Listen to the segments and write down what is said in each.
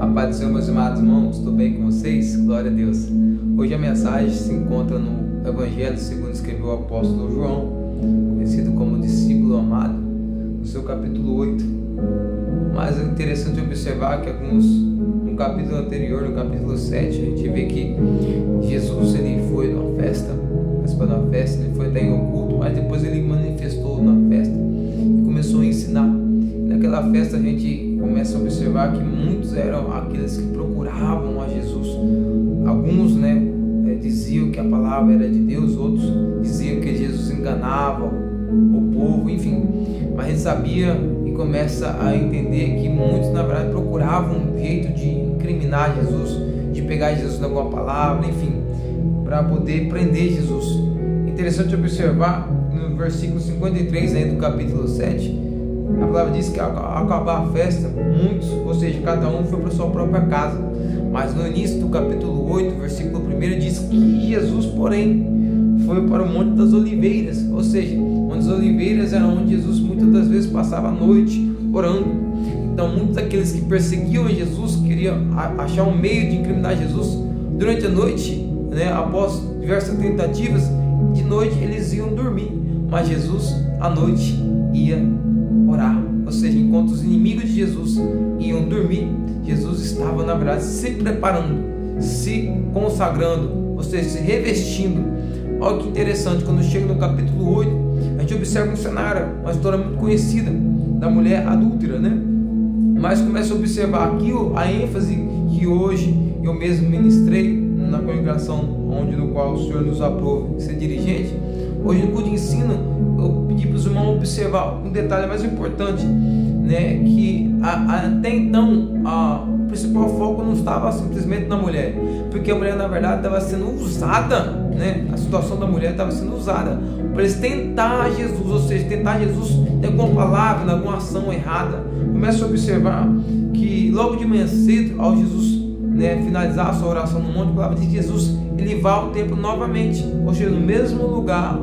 A paz do Senhor, meus amados irmãos, tudo bem com vocês? Glória a Deus. Hoje a mensagem se encontra no Evangelho segundo escreveu o apóstolo João, conhecido como discípulo amado, no seu capítulo 8. Mas é interessante observar que no capítulo anterior, no capítulo 7, a gente vê que Jesus ele foi numa festa, ele foi até em oculto, mas depois ele manifestou na festa e começou a ensinar. Naquela festa a gente começa a observar que muitos eram aqueles que procuravam a Jesus. Alguns diziam que a palavra era de Deus, outros diziam que Jesus enganava o povo, enfim. Mas a gente sabia e começa a entender que muitos na verdade procuravam um jeito de incriminar Jesus, de pegar Jesus em alguma palavra, enfim, para poder prender Jesus. Interessante observar no versículo 53 aí do capítulo 7, a palavra diz que ao acabar a festa, muitos, ou seja, cada um foi para sua própria casa. Mas no início do capítulo 8, versículo 1, diz que Jesus, porém, foi para o Monte das Oliveiras, ou seja, Monte das Oliveiras era onde Jesus muitas das vezes passava a noite orando. Então muitos daqueles que perseguiam Jesus queriam achar um meio de incriminar Jesus durante a noite, após diversas tentativas, de noite eles iam dormir, mas Jesus à noite ia orar. Ou seja, enquanto os inimigos de Jesus iam dormir, Jesus estava na verdade se preparando, se consagrando, ou seja, se revestindo. Olha que interessante, quando chega no capítulo 8, a gente observa um cenário, uma história muito conhecida da mulher adúltera, mas começa a observar aqui a ênfase que hoje eu mesmo ministrei na congregação no qual o Senhor nos aprove ser dirigente. Hoje no culto de ensino eu pedi para os irmãos observar um detalhe mais importante, que até então o principal foco não estava simplesmente na mulher, porque a mulher na verdade estava sendo usada, a situação da mulher estava sendo usada para eles tentar Jesus, ou seja, tentar Jesus em alguma palavra, em alguma ação errada. Começa a observar que logo de manhã cedo, ao Jesus finalizar a sua oração no monte, a palavra diz que Jesus ele vai ao templo novamente, ou seja, no mesmo lugar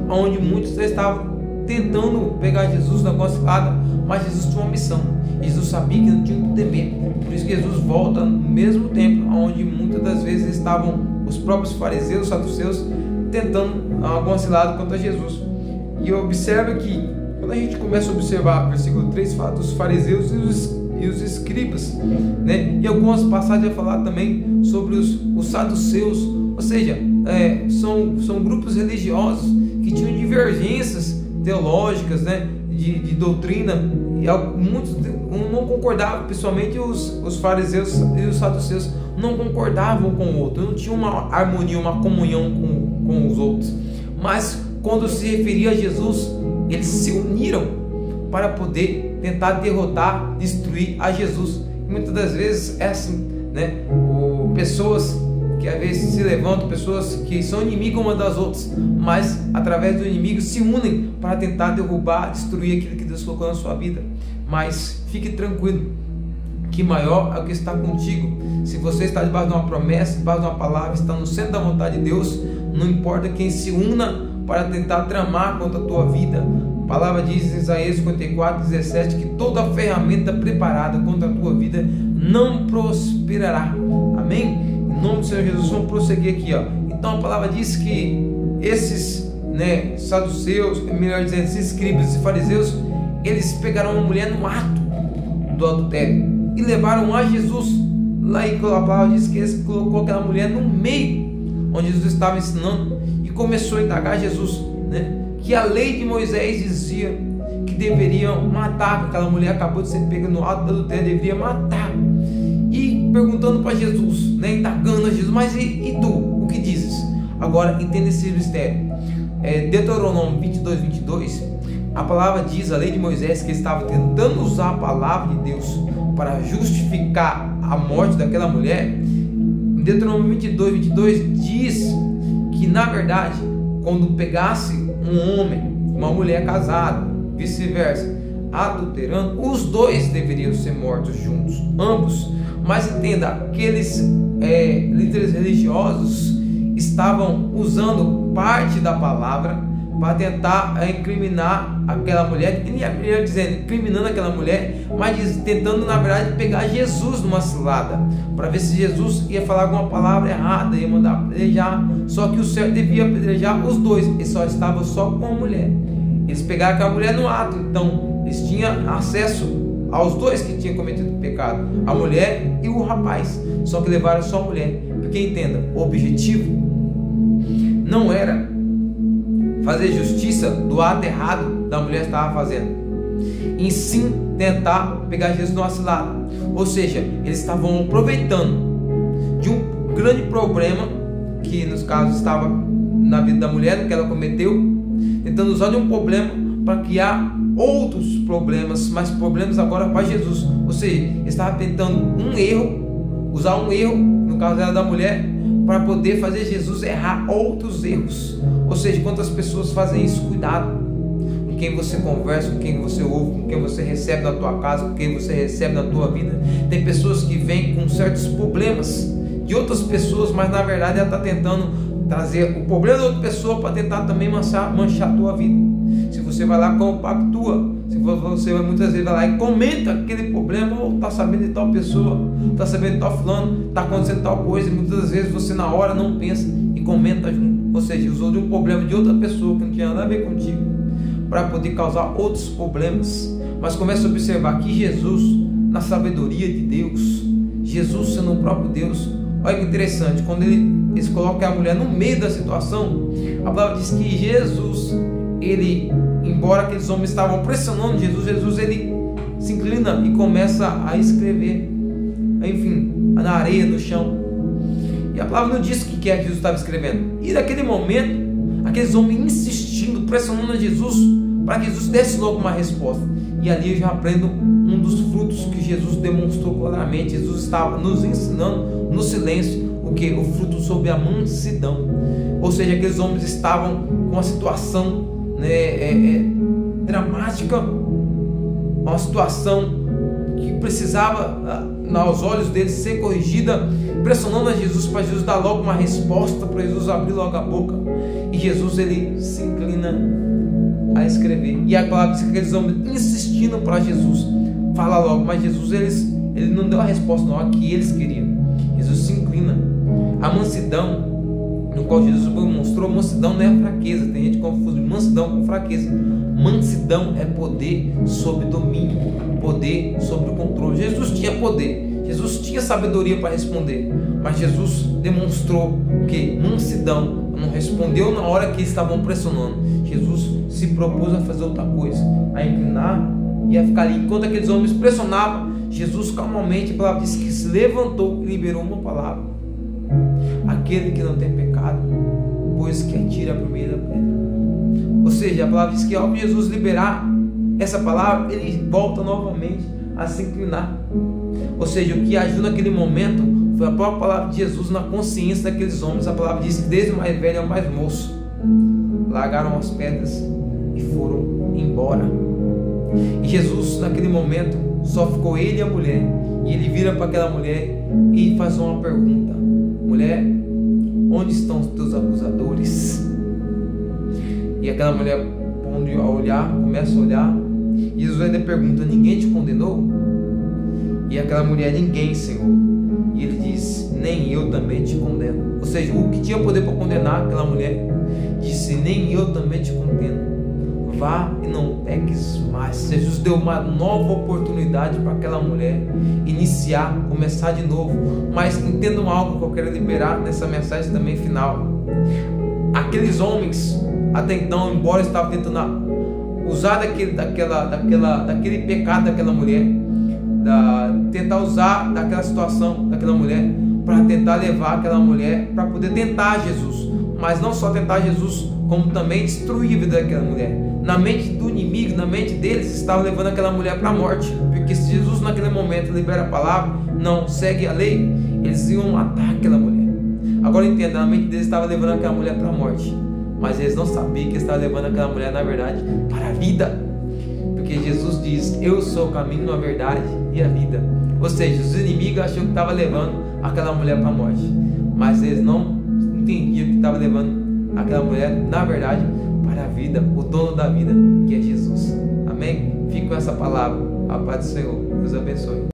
onde muitos estavam tentando pegar Jesus na cilada, mas Jesus tinha uma missão. Jesus sabia que não tinha que temer, por isso que Jesus volta no mesmo templo onde muitas das vezes estavam os próprios fariseus, os saduceus, tentando alguma cilada contra Jesus. E observa que quando a gente começa a observar versículo 3, fala dos fariseus e os escribas, e algumas passagens vai falar também sobre os saduceus, ou seja, são grupos religiosos que tinham divergências teológicas, de doutrina, e muitos não concordavam, principalmente os fariseus e os saduceus não concordavam com o outro, não tinham uma harmonia, uma comunhão com os outros. Mas quando se referia a Jesus, eles se uniram para poder tentar derrotar, destruir a Jesus. E muitas das vezes é assim, pessoas que às vezes se levantam, pessoas que são inimigas umas das outras, mas através do inimigo se unem para tentar derrubar, destruir aquilo que Deus colocou na sua vida. Mas fique tranquilo, que maior é o que está contigo. Se você está debaixo de uma promessa, debaixo de uma palavra, está no centro da vontade de Deus, não importa quem se una para tentar tramar contra a tua vida. A palavra diz em Isaías 54:17 que toda ferramenta preparada contra a tua vida não prosperará. Amém? Em nome do Senhor Jesus, vamos prosseguir aqui. Então a palavra diz que esses saduceus, melhor dizendo, esses escribas e fariseus, eles pegaram uma mulher no ato do adultério e levaram a Jesus. Lá e a palavra diz que eles colocou aquela mulher no meio onde Jesus estava ensinando e começou a indagar Jesus, que a lei de Moisés dizia que deveriam matar, que aquela mulher acabou de ser pega no ato do adultério, deveria matar. E perguntando para Jesus, indagando a Jesus, mas e tu, o que dizes? Agora entenda esse mistério. Deuteronômio 22:22, a palavra diz, a lei de Moisés, que estava tentando usar a palavra de Deus para justificar a morte daquela mulher. Em Deuteronômio 22:22 diz que na verdade, quando pegasse um homem, uma mulher casada, vice-versa, adulterando, os dois deveriam ser mortos juntos, ambos. Mas entenda, aqueles líderes religiosos estavam usando parte da palavra para tentar incriminar aquela mulher, incriminando aquela mulher, mas tentando na verdade pegar Jesus numa cilada, para ver se Jesus ia falar alguma palavra errada, ia mandar apedrejar. Só que o certo devia apedrejar os dois, ele só estava só com a mulher. Eles pegaram aquela mulher no ato, então eles tinham acesso aos dois que tinham cometido o pecado, a mulher e o rapaz, só que levaram só a mulher, porque entenda, o objetivo não era fazer justiça do ato errado da mulher estava fazendo, em sim tentar pegar Jesus numa cilada. Ou seja, eles estavam aproveitando de um grande problema que nos casos estava na vida da mulher, que ela cometeu, tentando usar de um problema para criar outros problemas, mas problemas agora para Jesus. Ou seja, estava tentando usar um erro, no caso era da mulher, para poder fazer Jesus errar outros erros. Ou seja, quantas pessoas fazem isso? Cuidado com quem você conversa, com quem você ouve, com quem você recebe na tua casa, com quem você recebe na tua vida. Tem pessoas que vêm com certos problemas de outras pessoas, mas na verdade ela está tentando trazer o problema da outra pessoa para tentar também manchar a tua vida. Se você vai lá, compactua. Se você muitas vezes vai lá e comenta aquele problema, ou está sabendo de tal pessoa, está sabendo de tal fulano, está acontecendo tal coisa, e muitas vezes você na hora não pensa e comenta junto. Ou seja, usou de um problema de outra pessoa que não tinha nada a ver contigo para poder causar outros problemas. Mas começa a observar que Jesus, na sabedoria de Deus, Jesus sendo o próprio Deus, olha que interessante, quando eles colocam a mulher no meio da situação, a palavra diz que Jesus, embora aqueles homens estavam pressionando Jesus ele se inclina e começa a escrever, enfim, na areia, no chão. E a palavra não diz o que é que Jesus estava escrevendo. E naquele momento, aqueles homens insistindo, pressionando a Jesus, para que Jesus desse logo uma resposta. E ali eu já aprendo um dos frutos que Jesus demonstrou claramente. Jesus estava nos ensinando no silêncio o que? O fruto sobre a mansidão. Ou seja, aqueles homens estavam com uma situação dramática, uma situação que precisava, aos olhos deles, ser corrigida, pressionando a Jesus para Jesus dar logo uma resposta, para Jesus abrir logo a boca. E Jesus ele se inclina a escrever. E a palavra diz que aqueles homens insistindo para Jesus falar logo, mas Jesus ele não deu a resposta na hora que eles queriam. Jesus se inclina. A mansidão, no qual Jesus mostrou, mansidão não é fraqueza. Tem gente que confunde mansidão com fraqueza. Mansidão é poder sobre domínio, poder sobre o controle. Jesus tinha poder, Jesus tinha sabedoria para responder, mas Jesus demonstrou que mansidão, não respondeu na hora que estavam pressionando. Jesus se propôs a fazer outra coisa, a inclinar e a ficar ali. Enquanto aqueles homens pressionavam, Jesus calmamente, a palavra diz que se levantou e liberou uma palavra: aquele que não tem pecado, pois que atire a primeira pedra. Ou seja, a palavra diz que ao Jesus liberar essa palavra, ele volta novamente a se inclinar. Ou seja, o que agiu naquele momento foi a própria palavra de Jesus na consciência daqueles homens. A palavra diz que desde o mais velho ao mais moço largaram as pedras e foram embora. E Jesus naquele momento só ficou ele e a mulher. E ele vira para aquela mulher e faz uma pergunta: mulher, onde estão os teus acusadores? E aquela mulher começa a olhar, e Jesus ainda pergunta: ninguém te condenou? E aquela mulher: ninguém, Senhor. E ele diz: nem eu também te condeno. Ou seja, o que tinha poder para condenar aquela mulher disse: nem eu também te condeno, vá e não peques mais. Jesus deu uma nova oportunidade para aquela mulher iniciar, começar de novo. Mas entendam algo que eu quero liberar nessa mensagem também final. Aqueles homens até então, embora estavam tentando usar daquele pecado daquela mulher, tentar usar daquela situação daquela mulher para tentar levar aquela mulher para poder tentar Jesus, mas não só tentar Jesus, como também destruir a vida daquela mulher. Na mente do inimigo, na mente deles, estava levando aquela mulher para a morte, porque se Jesus naquele momento libera a palavra, não segue a lei, eles iam matar aquela mulher. Agora entenda, na mente deles estava levando aquela mulher para a morte, mas eles não sabiam que estava levando aquela mulher, na verdade, para a vida, porque Jesus diz: eu sou o caminho, a verdade e a vida. Ou seja, os inimigos acharam que estava levando aquela mulher para a morte, mas eles não entendiam que estava levando aquela mulher, na verdade, para para a vida, o dono da vida, que é Jesus. Amém? Fique com essa palavra. A paz do Senhor. Deus abençoe.